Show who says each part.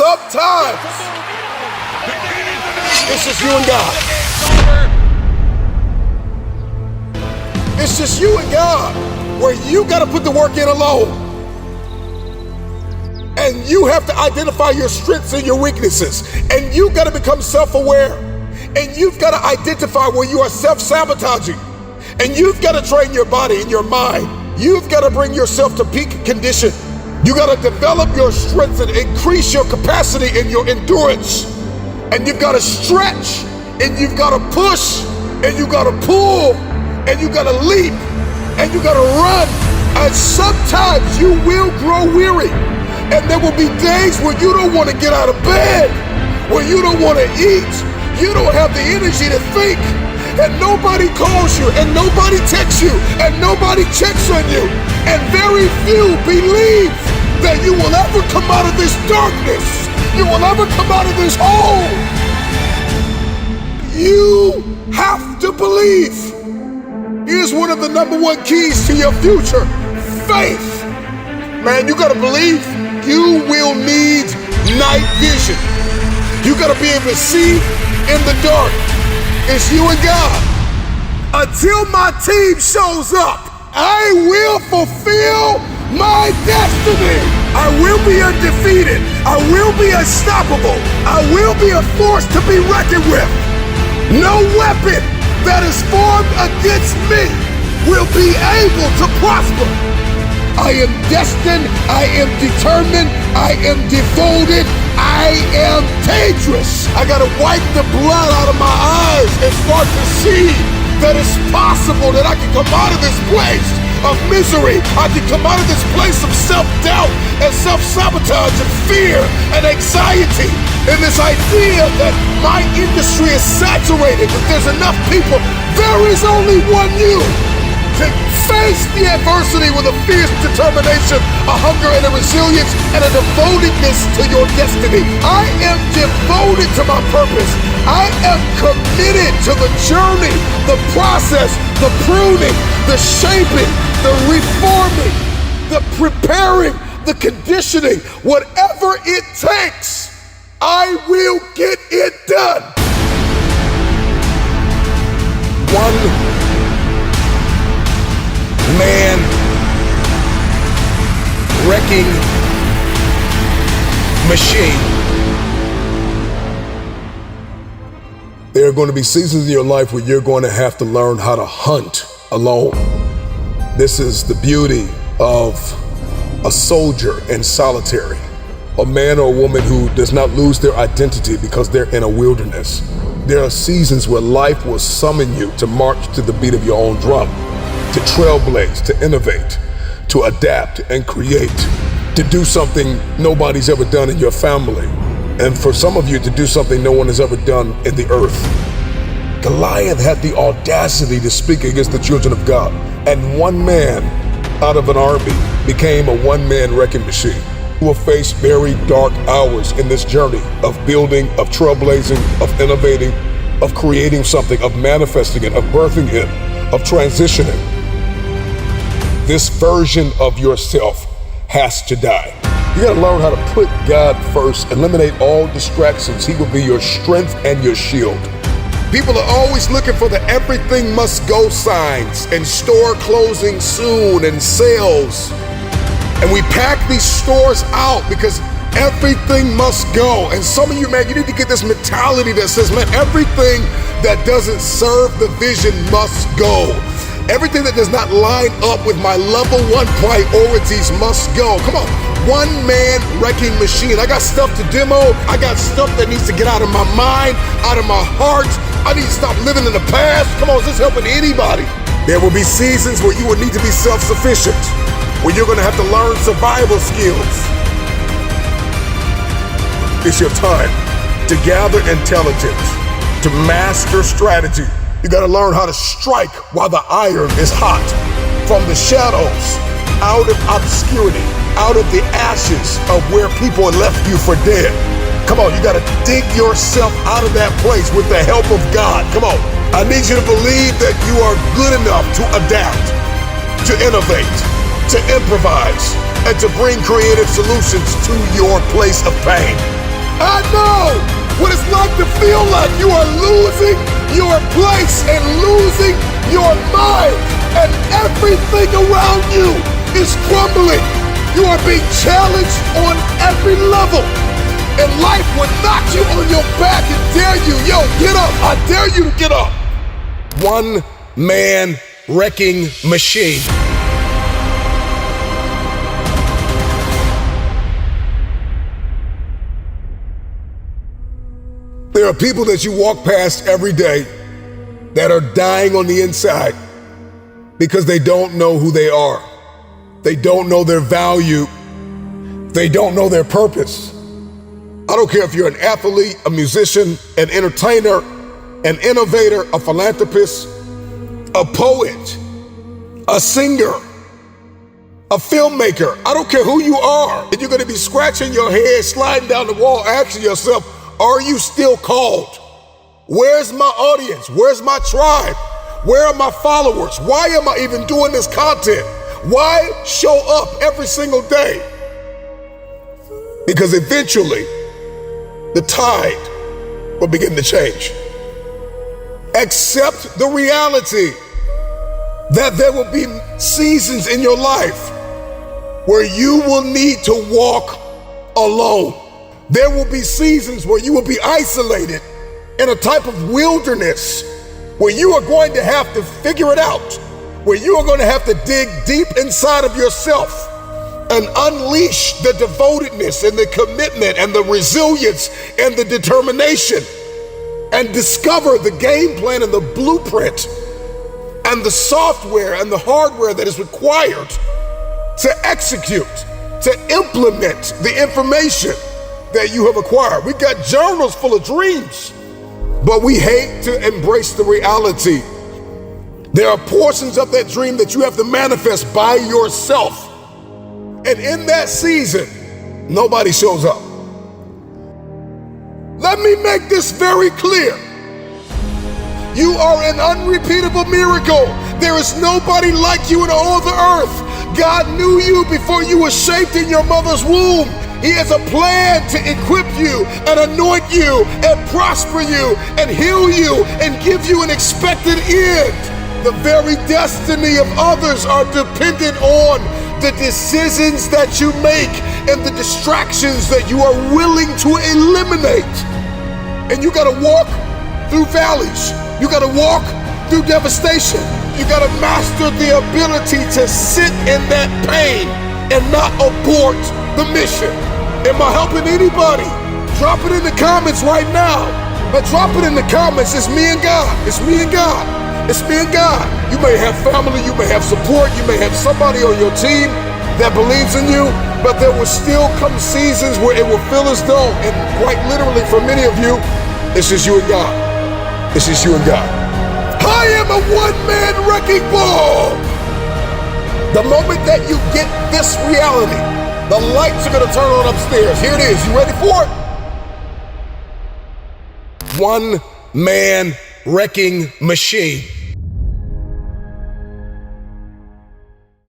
Speaker 1: sometimes it's just you and God. It's just you and God, where you got to put the work in alone. And you have to identify your strengths and your weaknesses. And you got to become self-aware. And you've got to identify where you are self-sabotaging. And you've got to train your body and your mind. You've got to bring yourself to peak condition. You got to develop your strengths and increase your capacity and your endurance. And you've got to stretch, and you've got to push, and you've got to pull, and you've got to leap, and you've got to run. And sometimes you will grow weary. And there will be days where you don't want to get out of bed, where you don't want to eat, you don't have the energy to think, and nobody calls you, and nobody texts you, and nobody checks on you, and very few believe that you will ever come out of this darkness. You will ever come out of this hole. You have to believe. Here's one of the #1 keys to your future: faith. Man, you gotta believe. You will need night vision. You gotta be able to see in the dark. It's you and God. Until my team shows up, I will fulfill my destiny. I will be undefeated. I will be unstoppable. I will be a force to be reckoned with. No weapon that is formed against me will be able to prosper. I am destined. I am determined. I am devoted. I am dangerous. I gotta wipe the blood out of my eyes and start to see that it's possible that I can come out of this place of misery. I can come out of this place of self-doubt and self-sabotage and fear and anxiety. And this idea that my industry is saturated, that there's enough people. There is only one you. To face the adversity with a fierce determination, a hunger and a resilience, and a devotedness to your destiny. I am devoted to my purpose. I am committed to the journey, the process, the pruning, the shaping, the reforming, the preparing, the conditioning. Whatever it takes, I will get it done. One man wrecking machine. There are going to be seasons in your life where you're going to have to learn how to hunt alone. This is the beauty of a soldier in solitary, a man or a woman who does not lose their identity because they're in a wilderness. There are seasons where life will summon you to march to the beat of your own drum, to trailblaze, to innovate, to adapt and create, to do something nobody's ever done in your family, and for some of you to do something no one has ever done in the earth. Goliath had the audacity to speak against the children of God, and one man out of an army became a one-man wrecking machine who will face very dark hours in this journey of building, of trailblazing, of innovating, of creating something, of manifesting it, of birthing it, of transitioning. This version of yourself has to die. You gotta learn how to put God first, eliminate all distractions. He will be your strength and your shield. People are always looking for the everything must go signs and store closing soon and sales. And we pack these stores out because everything must go. And some of you, man, you need to get this mentality that says, man, everything that doesn't serve the vision must go. Everything that does not line up with my level 1 priorities must go. Come on, one man wrecking machine. I got stuff to demo. I got stuff that needs to get out of my mind, out of my heart. I need to stop living in the past. Come on, is this helping anybody? There will be seasons where you will need to be self-sufficient, where you're gonna have to learn survival skills. It's your time to gather intelligence, to master strategy. You gotta learn how to strike while the iron is hot. From the shadows, out of obscurity, out of the ashes of where people left you for dead. Come on, you gotta dig yourself out of that place with the help of God. Come on, I need you to believe that you are good enough to adapt, to innovate, to improvise, and to bring creative solutions to your place of pain. I know what it's like to feel like you are losing your place and losing your mind, and everything around you is crumbling. You are being challenged on every level, and life will knock you on your back and dare you, yo, get up. I dare you to get up. One man wrecking machine. There are people that you walk past every day that are dying on the inside because they don't know who they are. They don't know their value. They don't know their purpose. I don't care if you're an athlete, a musician, an entertainer, an innovator, a philanthropist, a poet, a singer, a filmmaker. I don't care who you are. And you're going to be scratching your head, sliding down the wall, asking yourself, are you still called? Where's my audience? Where's my tribe? Where are my followers? Why am I even doing this content? Why show up every single day? Because eventually, the tide will begin to change. Accept the reality that there will be seasons in your life where you will need to walk alone. There will be seasons where you will be isolated in a type of wilderness where you are going to have to figure it out, where you are going to have to dig deep inside of yourself and unleash the devotedness and the commitment and the resilience and the determination and discover the game plan and the blueprint and the software and the hardware that is required to execute, to implement the information that you have acquired. We've got journals full of dreams, but we hate to embrace the reality. There are portions of that dream that you have to manifest by yourself. And in that season, nobody shows up. Let me make this very clear. You are an unrepeatable miracle. There is nobody like you in all the earth. God knew you before you were shaped in your mother's womb. He has a plan to equip you and anoint you and prosper you and heal you and give you an expected end. The very destiny of others are dependent on the decisions that you make and the distractions that you are willing to eliminate. And you gotta walk through valleys. You gotta walk through devastation. You gotta master the ability to sit in that pain and not abort the mission. Am I helping anybody? Drop it in the comments right now. But drop it in the comments. It's me and God. It's me and God. It's me and God. You may have family, you may have support, you may have somebody on your team that believes in you, but there will still come seasons where it will feel as though, and quite literally for many of you, it's just you and God. It's just you and God. I am a one-man wrecking ball. The moment that you get this reality, the lights are gonna turn on upstairs. Here it is. You ready for it? One man wrecking machine.